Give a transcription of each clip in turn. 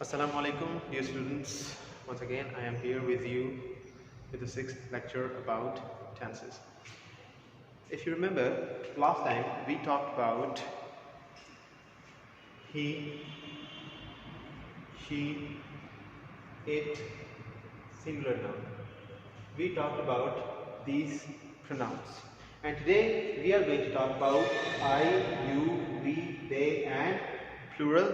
Assalamu alaikum, dear students. Once again, I am here with you with the sixth lecture about tenses. If you remember, last time we talked about he, she, it, singular noun. We talked about these pronouns. And today we are going to talk about I, you, we, they and plural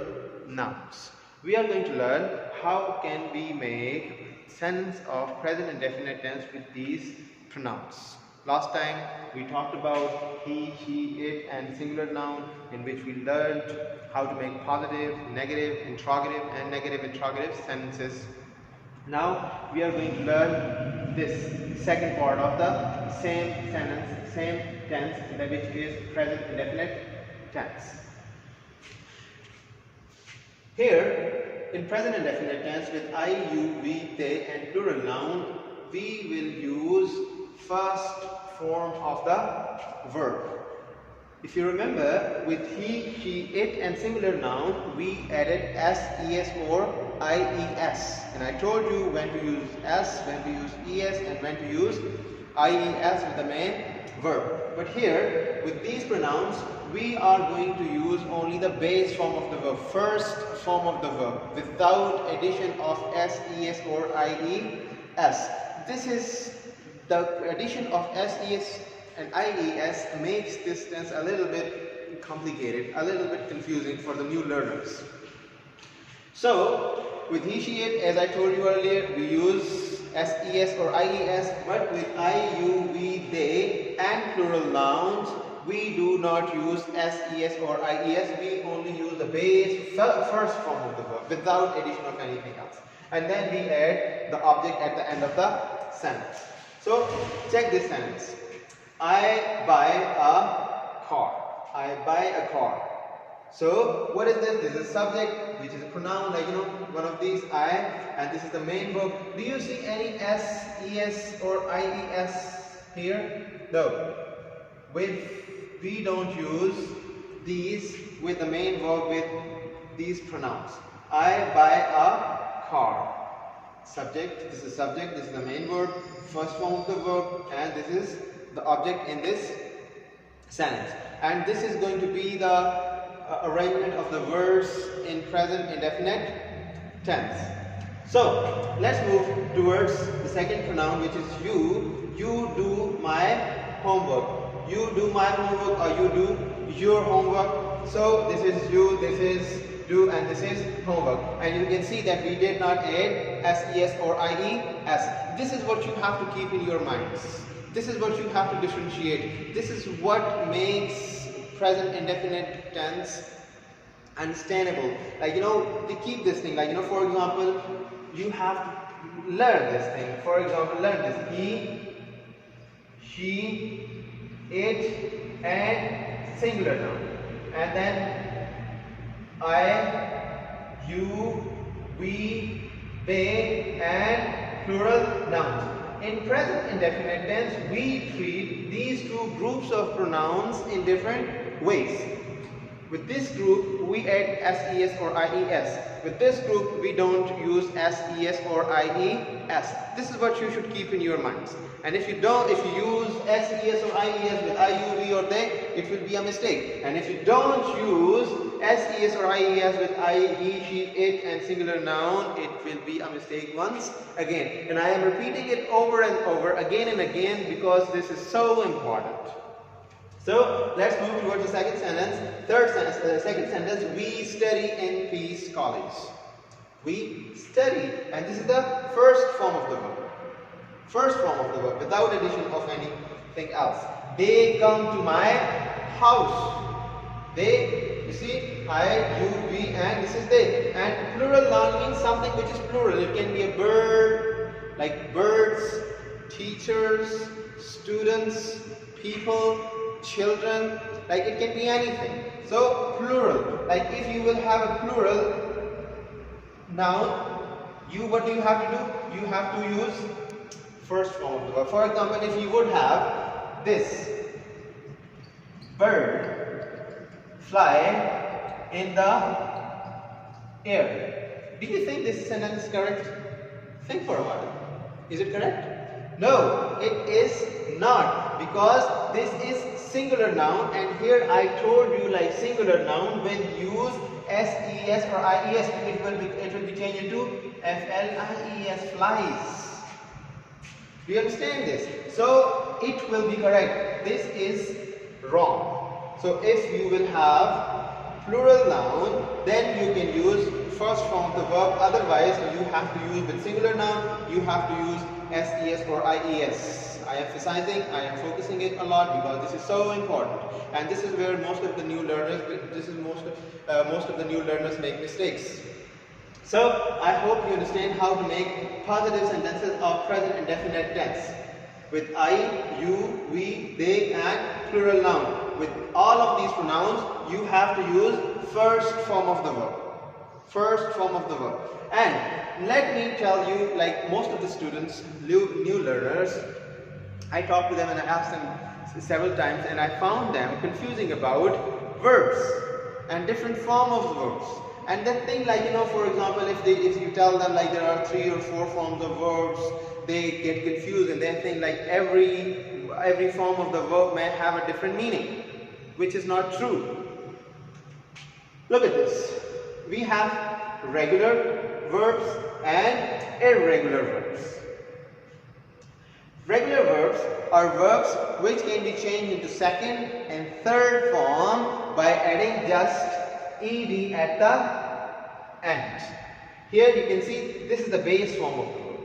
nouns. We are going to learn how can we make sentence of present indefinite tense with these pronouns. Last time we talked about he, she, it and singular noun, in which we learned how to make positive, negative, interrogative and negative interrogative sentences. Now we are going to learn this second part of the same sentence, same tense, which is present indefinite tense. Here, in present indefinite tense with I, you, we, they and plural noun, we will use first form of the verb. If you remember, with he, she, it and singular noun, we added s, es or ies. And I told you when to use s, when to use es and when to use ies with the main verb. But here, with these pronouns, we are going to use only the base form of the verb, first form of the verb, without addition of s, es or ies. This is the addition of s, es and ies makes this tense a little bit complicated, a little bit confusing for the new learners. So, with he, she, it, as I told you earlier, we use ses or ies, but with I, you, we, they and plural nouns, we do not use ses or ies, we only use the base first form of the verb without addition of anything else. And then we add the object at the end of the sentence. So, check this sentence. I buy a car. I buy a car. So, what is this? This is a subject, which is a pronoun, like one of these, I, and this is the main verb. Do you see any s, es or ies here? No. We don't use these with the main verb with these pronouns. I buy a car. Subject, this is subject, this is the main verb, first form of the verb, and this is the object in this sentence. And this is going to be the arrangement of the verbs in present indefinite tense. So, let's move towards the second pronoun, which is you. You do my homework. You do my homework or you do your homework. So, this is you, this is do and this is homework. And you can see that we did not add ses or ies. This is what you have to keep in your minds. This is what you have to differentiate. This is what makes present indefinite tense understandable. Like, they keep this thing. Like, for example, you have to learn this thing. For example, learn this. He, she, it, and singular noun. And then I, you, we, they, and plural nouns. In present indefinite tense, we treat these two groups of pronouns in different ways. With this group, we add ses or ies. With this group, we don't use ses or ies. This is what you should keep in your minds. And if you use ses or ies with I, you, we or they, it will be a mistake. And if you don't use ses or ies with I, he, she, it and singular noun, it will be a mistake once again. And I am repeating it over and over again and again because this is so important. So, let's move towards the second sentence. Second sentence, we study in Peace College. We study, and this is the first form of the verb. First form of the verb, without addition of anything else. They come to my house. They, you see, I, you, we, and this is they. And plural noun means something which is plural. It can be a bird, like birds, teachers, students, people, children, like it can be anything. So, plural. Like if you will have a plural noun, what do you have to do? You have to use first form of the verb. For example, if you would have this bird fly in the air. Do you think this sentence is correct? Think for a while. Is it correct? No, it is not, because this is singular noun, and here I told you like singular noun when use SES or IES, it will be changed into FLIES, flies. Do you understand this? So it will be correct. This is wrong. So if you will have plural noun, then you can use first form of the verb. Otherwise, you have to use with singular noun, you have to use SES or IES. I am emphasizing, I am focusing it a lot because this is so important, and this is where most of the new learners, most of the new learners make mistakes. So I hope you understand how to make positive sentences of present indefinite tense with I, you, we, they, and plural noun. With all of these pronouns, you have to use first form of the verb. First form of the verb. And let me tell you, like most of the students, new learners, I talked to them and I asked them several times, and I found them confusing about verbs and different form of verbs. And that thing, like, you know, for example, if you tell them like there are 3 or 4 forms of verbs, they get confused and they think like every form of the verb may have a different meaning, which is not true. Look at this. We have regular verbs and irregular verbs. Regular verbs are verbs which can be changed into second and third form by adding just ed at the end. Here you can see this is the base form of the verb.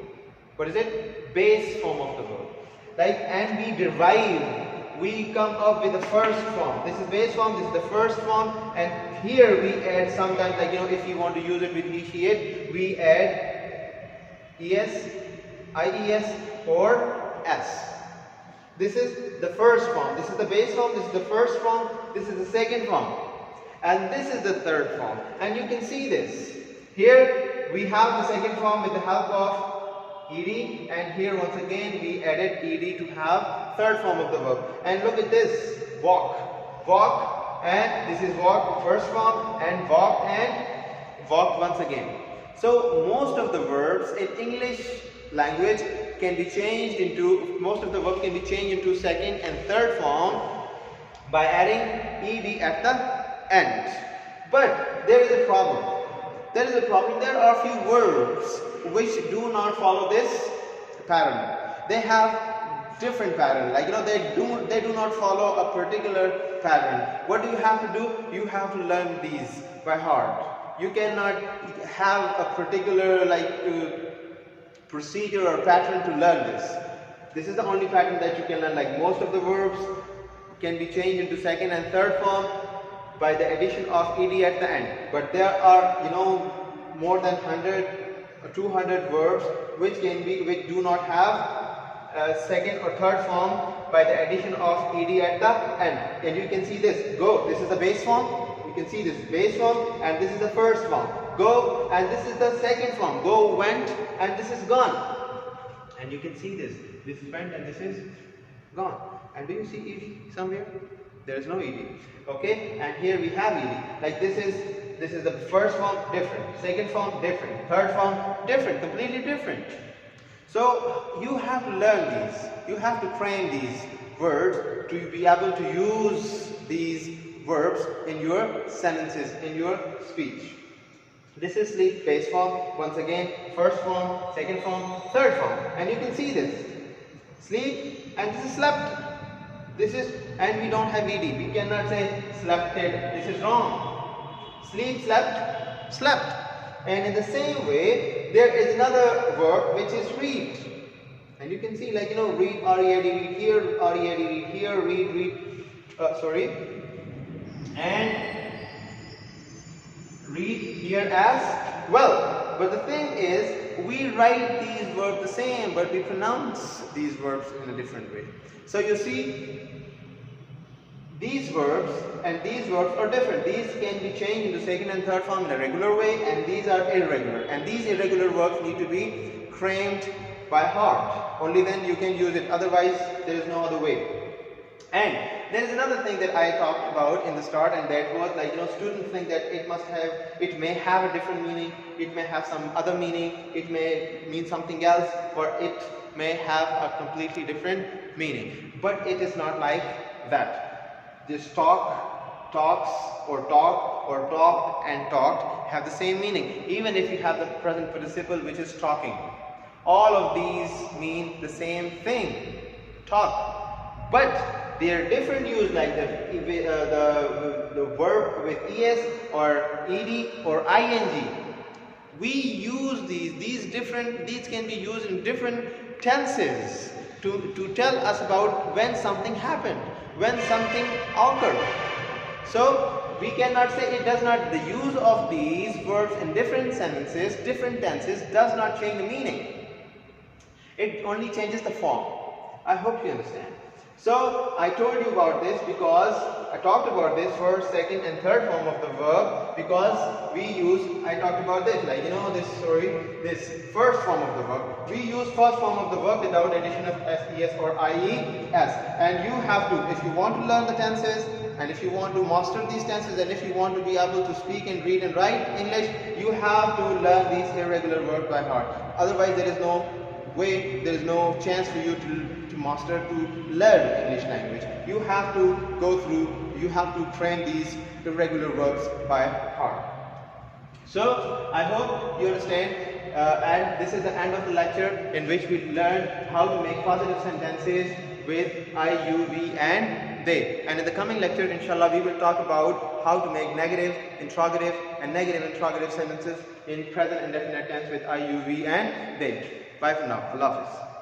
What is it? Base form of the verb. Like, and we derive, we come up with the first form. This is base form, this is the first form, and here we add sometimes, like, you know, if you want to use it with initiate, we add es, ies, or s. This is the first form. This is the base form, this is the first form, this is the second form, and this is the third form. And you can see this. Here we have the second form with the help of ed, and here once again we added ed to have third form of the verb. And look at this, walk, walk, and this is walk, first form, and walk once again. So most of the verbs in English language can be changed into, most of the verbs can be changed into second and third form by adding ed at the end. But there is a problem. There is a problem. There are a few verbs which do not follow this pattern. They have different pattern. Like, you know, they do not follow a particular pattern. What do you have to do? You have to learn these by heart. You cannot have a particular procedure or pattern to learn this. This is the only pattern that you can learn. Like, most of the verbs can be changed into second and third form by the addition of ed at the end. But there are, you know, more than 100 or 200 verbs which do not have second or third form by the addition of ed at the end. And you can see this. Go. This is the base form. You can see this base form, and this is the first form. Go, and this is the second form. Go, went, and this is gone. And you can see this. This is went and this is gone. And do you see ed somewhere? There is no ed. Okay, and here we have ed. Like, this is the first form, different. Second form, different. Third form, different. Completely different. So you have to learn these. You have to train these words to be able to use these verbs in your sentences, in your speech. This is sleep, base form, once again, first form, second form, third form. And you can see this. Sleep, and this is slept. This is, and we don't have ed. We cannot say slepted. This is wrong. Sleep, slept, slept. And in the same way, there is another verb which is read. And you can see, like, you know, read, read here, read here, read, and read here as well. But the thing is, we write these verbs the same, but we pronounce these verbs in a different way. So you see, these verbs and these verbs are different. These can be changed into second and third form in a regular way, and these are irregular. And these irregular verbs need to be crammed by heart. Only then you can use it. Otherwise, there is no other way. And there is another thing that I talked about in the start, and that was like, students think that it may have a different meaning, it may have some other meaning, it may mean something else, or it may have a completely different meaning. But it is not like that. This talk, talks, or talk, or talked and talked have the same meaning. Even if you have the present participle which is talking, all of these mean the same thing, talk. But they are different use, like the verb with es or ed or ing. We use these can be used in different tenses to tell us about when something happened, when something occurred. So we cannot say it does not, the use of these verbs in different sentences, different tenses, does not change the meaning. It only changes the form. I hope you understand. So I told you about this because I talked about this first, second and third form of the verb, because I talked about this, like this first form of the verb. We use first form of the verb without addition of SES or IES. And you have to, if you want to learn the tenses, and if you want to master these tenses, and if you want to be able to speak and read and write English, you have to learn these irregular verbs by heart. Otherwise there is no way, there is no chance for you to master, to learn English language. You have to go through, you have to train these irregular verbs by heart. So I hope you understand, and this is the end of the lecture in which we learned how to make positive sentences with I, you, we and they. And in the coming lecture, inshallah, we will talk about how to make negative, interrogative and negative interrogative sentences in present indefinite tense with I, you, we and they. Bye for now. Allah Hafiz.